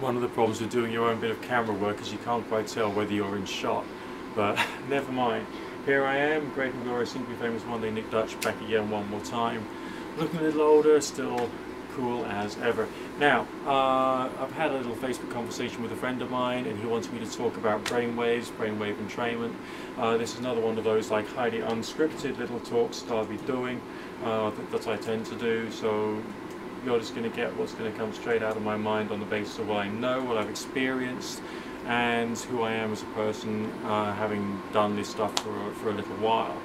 One of the problems with doing your own bit of camera work is you can't quite tell whether you're in shot, but never mind. Here I am, Great and Glorious, Simply Famous Monday, Nick Dutch, back again one more time. Looking a little older, still cool as ever. Now, I've had a little Facebook conversation with a friend of mine, and he wants me to talk about brainwaves, brainwave entrainment. This is another one of those like highly unscripted little talks that I'll be doing, that I tend to do, so you're just going to get what's going to come straight out of my mind on the basis of what I know, what I've experienced, and who I am as a person, having done this stuff for a little while.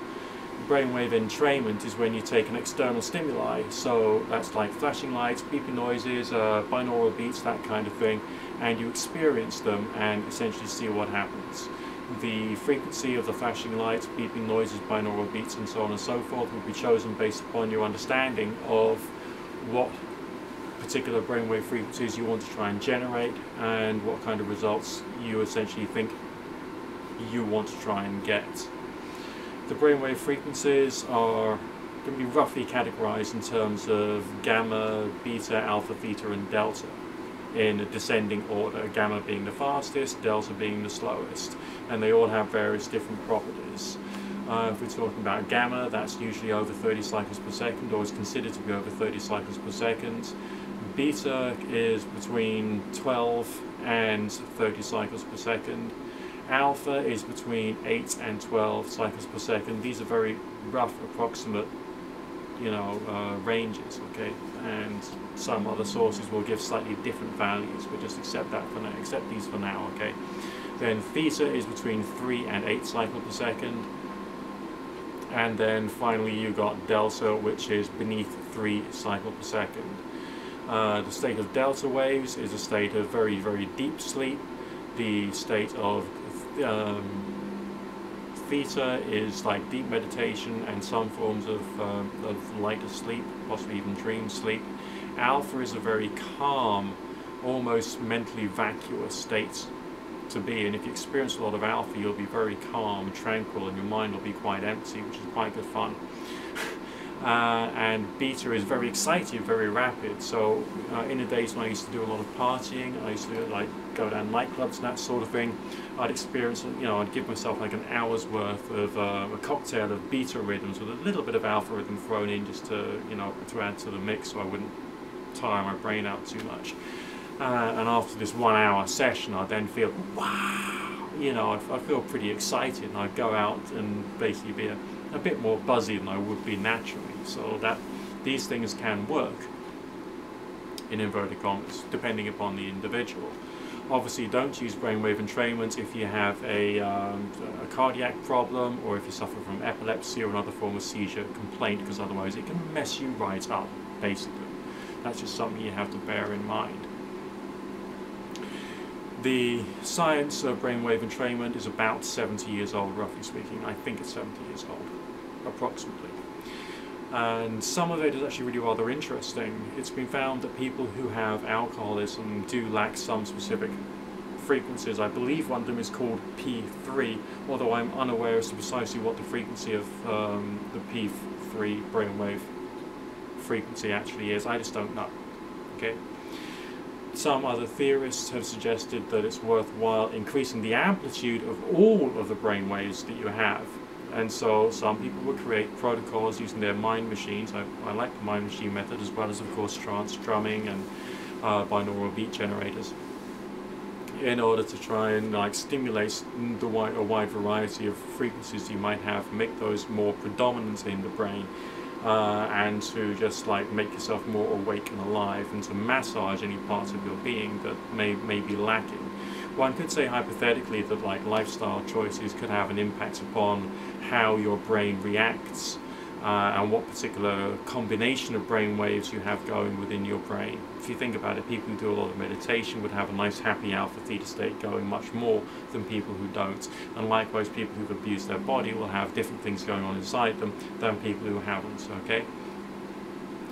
Brainwave entrainment is when you take an external stimuli, so that's like flashing lights, beeping noises, binaural beats, that kind of thing, and you experience them and essentially see what happens. The frequency of the flashing lights, beeping noises, binaural beats, and so on and so forth will be chosen based upon your understanding of what particular brainwave frequencies you want to try and generate and what kind of results you essentially think you want to try and get. The brainwave frequencies are going to be roughly categorized in terms of gamma, beta, alpha, theta, and delta in a descending order, gamma being the fastest, delta being the slowest, and they all have various different properties. If we're talking about gamma, that's usually over 30 cycles per second, or is considered to be over 30 cycles per second. Beta is between 12 and 30 cycles per second. Alpha is between 8 and 12 cycles per second. These are very rough, approximate, ranges, okay? And some other sources will give slightly different values, but just accept that for now. Accept these for now, okay? Then theta is between 3 and 8 cycles per second. And then finally you got delta, which is beneath 3 cycles per second. The state of delta waves is a state of very, very deep sleep. The state of theta is like deep meditation and some forms of lighter sleep, possibly even dream sleep. Alpha is a very calm, almost mentally vacuous state to be, and if you experience a lot of alpha, you'll be very calm, tranquil, and your mind will be quite empty, which is quite good fun. And beta is very excited, very rapid. So in the days when I used to do a lot of partying, I used to like go down nightclubs and that sort of thing, I'd experience, I'd give myself like an hour's worth of a cocktail of beta rhythms with a little bit of alpha rhythm thrown in, just to to add to the mix, so I wouldn't tire my brain out too much. And after this 1 hour session, I'd then feel, wow, I'd feel pretty excited, and I'd go out and basically be a bit more buzzy than I would be naturally. So that these things can work, in inverted commas, depending upon the individual. Obviously, don't use brainwave entrainment if you have a cardiac problem, or if you suffer from epilepsy or another form of seizure complaint, because otherwise it can mess you right up, basically. That's just something you have to bear in mind. The science of brainwave entrainment is about 70 years old, roughly speaking. I think it's 70 years old, approximately. And some of it is actually really rather interesting. It's been found that people who have alcoholism do lack some specific frequencies. I believe one of them is called P3, although I'm unaware as to precisely what the frequency of the P3 brainwave frequency actually is. I just don't know. Okay. Some other theorists have suggested that it's worthwhile increasing the amplitude of all of the brain waves that you have. And so some people will create protocols using their mind machines. I like the mind machine method, as well as, of course, trance drumming and binaural beat generators, in order to try and stimulate a wide variety of frequencies you might have, make those more predominant in the brain. And to just make yourself more awake and alive, and to massage any parts of your being that may be lacking. One could say hypothetically that lifestyle choices could have an impact upon how your brain reacts, and what particular combination of brain waves you have going within your brain. If you think about it, people who do a lot of meditation would have a nice happy alpha theta state going much more than people who don't. And likewise, people who've abused their body will have different things going on inside them than people who haven't, okay?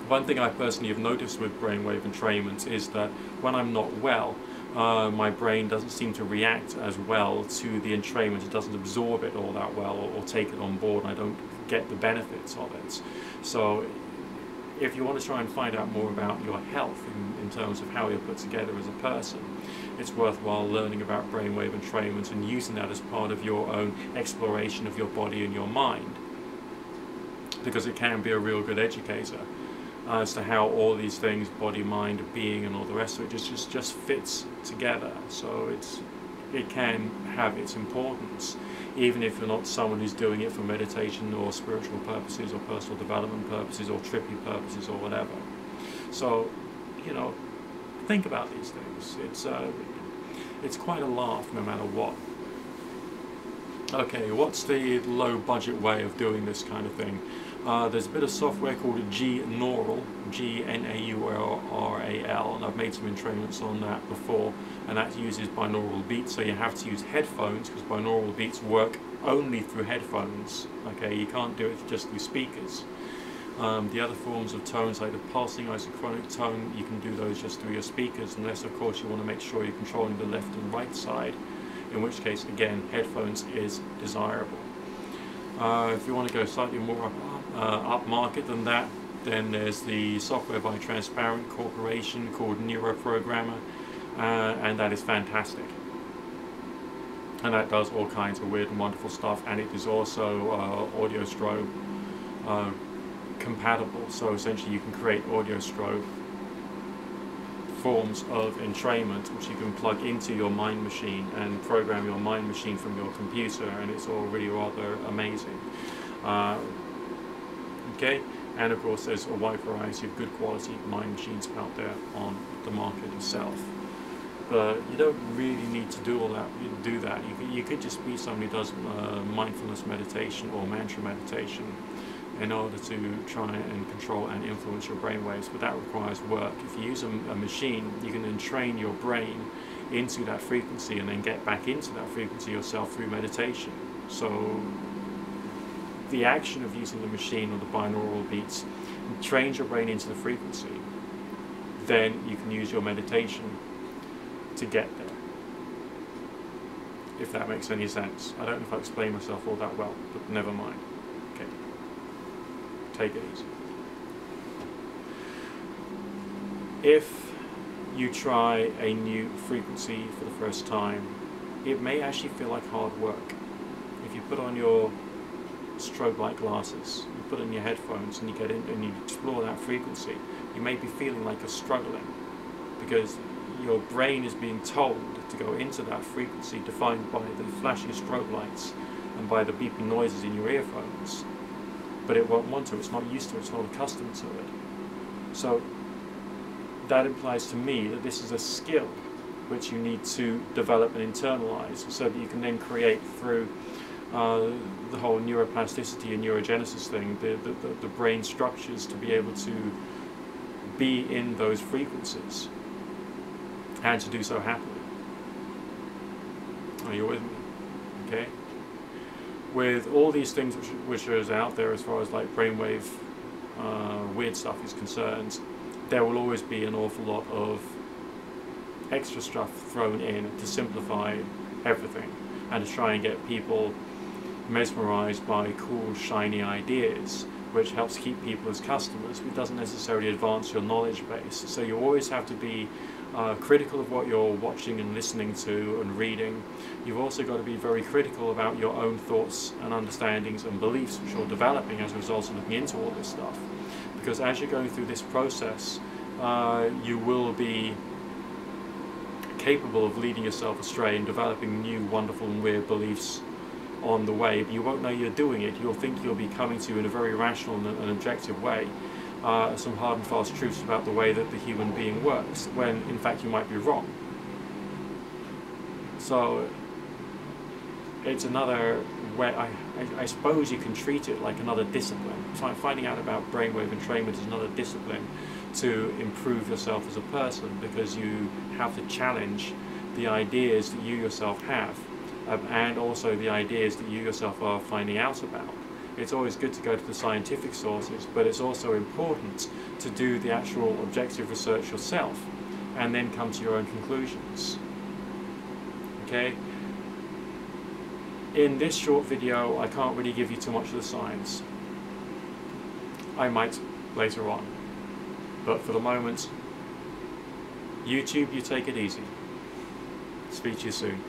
One thing I personally have noticed with brainwave entrainment is that when I'm not well, my brain doesn't seem to react as well to the entrainment. It doesn't absorb it all that well, or take it on board, and I don't get the benefits of it. So if you want to try and find out more about your health in terms of how you're put together as a person, it's worthwhile learning about brainwave entrainment and using that as part of your own exploration of your body and your mind, because it can be a real good educator as to how all these things, body, mind, being, and all the rest of it, just fits together. So it can have its importance, even if you're not someone who's doing it for meditation or spiritual purposes or personal development purposes or trippy purposes or whatever. So, you know, think about these things. It's quite a laugh no matter what. Okay, what's the low budget way of doing this kind of thing? There's a bit of software called Gnaural, Gnaural, and I've made some entrainments on that before, and that uses binaural beats, so you have to use headphones, because binaural beats work only through headphones. Okay, you can't do it just through speakers. The other forms of tones, like the pulsing isochronic tone, you can do those just through your speakers, unless of course you want to make sure you're controlling the left and right side, in which case again headphones is desirable. If you want to go slightly more upmarket than that, then there's the software by Transparent Corporation called Neuroprogrammer, and that is fantastic. And that does all kinds of weird and wonderful stuff, and it is also audio strobe compatible, so essentially you can create audio strobe forms of entrainment which you can plug into your mind machine and program your mind machine from your computer, and it's all really rather amazing. Okay, and of course there's a wide variety of good quality mind machines out there on the market itself. But you don't really need to do all that. You could just be somebody who does mindfulness meditation or mantra meditation in order to try and control and influence your brain waves, but that requires work. If you use a machine, you can then train your brain into that frequency and then get back into that frequency yourself through meditation. So the action of using the machine or the binaural beats trains your brain into the frequency. Then you can use your meditation to get there, if that makes any sense. I don't know if I explained myself all that well, but never mind. Okay, take it easy. If you try a new frequency for the first time, it may actually feel like hard work. If you put on your strobe light glasses, you put on your headphones and you get in and you explore that frequency, you may be feeling like you're struggling, because your brain is being told to go into that frequency defined by the flashing strobe lights and by the beeping noises in your earphones, but it won't want to. It's not used to it, it's not accustomed to it. So that implies to me that this is a skill which you need to develop and internalize, so that you can then create through the whole neuroplasticity and neurogenesis thing, the brain structures to be able to be in those frequencies and to do so happily. Are you with me? Okay? With all these things which are out there as far as like brainwave weird stuff is concerned, there will always be an awful lot of extra stuff thrown in to simplify everything and to try and get people mesmerized by cool, shiny ideas, which helps keep people as customers, but doesn't necessarily advance your knowledge base. So you always have to be critical of what you're watching and listening to and reading. You've also got to be very critical about your own thoughts and understandings and beliefs which you're developing as a result of looking into all this stuff. Because as you're going through this process, you will be capable of leading yourself astray and developing new, wonderful and weird beliefs on the way, but you won't know you're doing it. You'll think you'll be coming to, in a very rational and objective way, some hard and fast truths about the way that the human being works, when in fact you might be wrong. So it's another way, I suppose you can treat it like another discipline. Finding out about brainwave entrainment is another discipline to improve yourself as a person, because you have to challenge the ideas that you yourself have, and also the ideas that you yourself are finding out about. It's always good to go to the scientific sources, but it's also important to do the actual objective research yourself and then come to your own conclusions. Okay? In this short video, I can't really give you too much of the science. I might later on. But for the moment, YouTube, you take it easy. Speak to you soon.